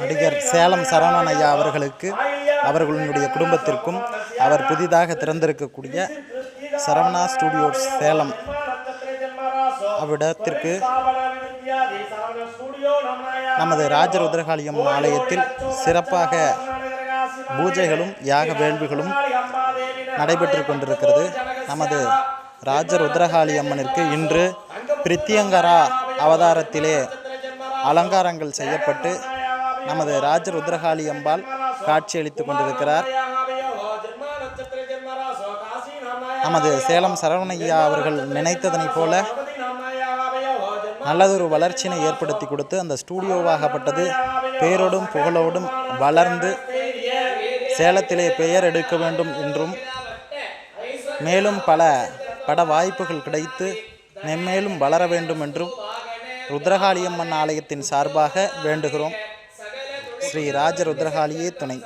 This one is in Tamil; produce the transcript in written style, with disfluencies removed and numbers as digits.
நடிகர் சேலம் சரவணன் ஐயா அவர்களுக்கு, அவர்களுடைய குடும்பத்திற்கும், அவர் புதிதாக திறந்திருக்கக்கூடிய சரவணா ஸ்டுடியோஸ் சேலம் அவ்விடத்திற்கு நமது ராஜருத்ரகாளியம்மன் ஆலயத்தில் சிறப்பாக பூஜைகளும் யாக வேள்விகளும் நடைபெற்று கொண்டிருக்கிறது. நமது ராஜருத்ரகாளியம்மனிற்கு இன்று பிரித்தியங்கரா அவதாரத்திலே அலங்காரங்கள் செய்யப்பட்டு நமது ராஜருத்ரகாளியம்பாள் காட்சியளித்து கொண்டிருக்கிறார். நமது சேலம் சரவணையா அவர்கள் நினைத்ததனை போல நல்லதொரு வளர்ச்சியினை ஏற்படுத்தி கொடுத்து அந்த ஸ்டூடியோவாகப்பட்டது பேரோடும் புகழோடும் வளர்ந்து சேலத்திலே பெயர் எடுக்க வேண்டும் என்றும், மேலும் பல பட வாய்ப்புகள் கிடைத்து மென்மேலும் வளர வேண்டும் என்றும் ருத்ரகாளியம்மன் ஆலயத்தின் சார்பாக வேண்டுகிறோம். ஸ்ரீ ராஜருத்ரகாளியே துணை.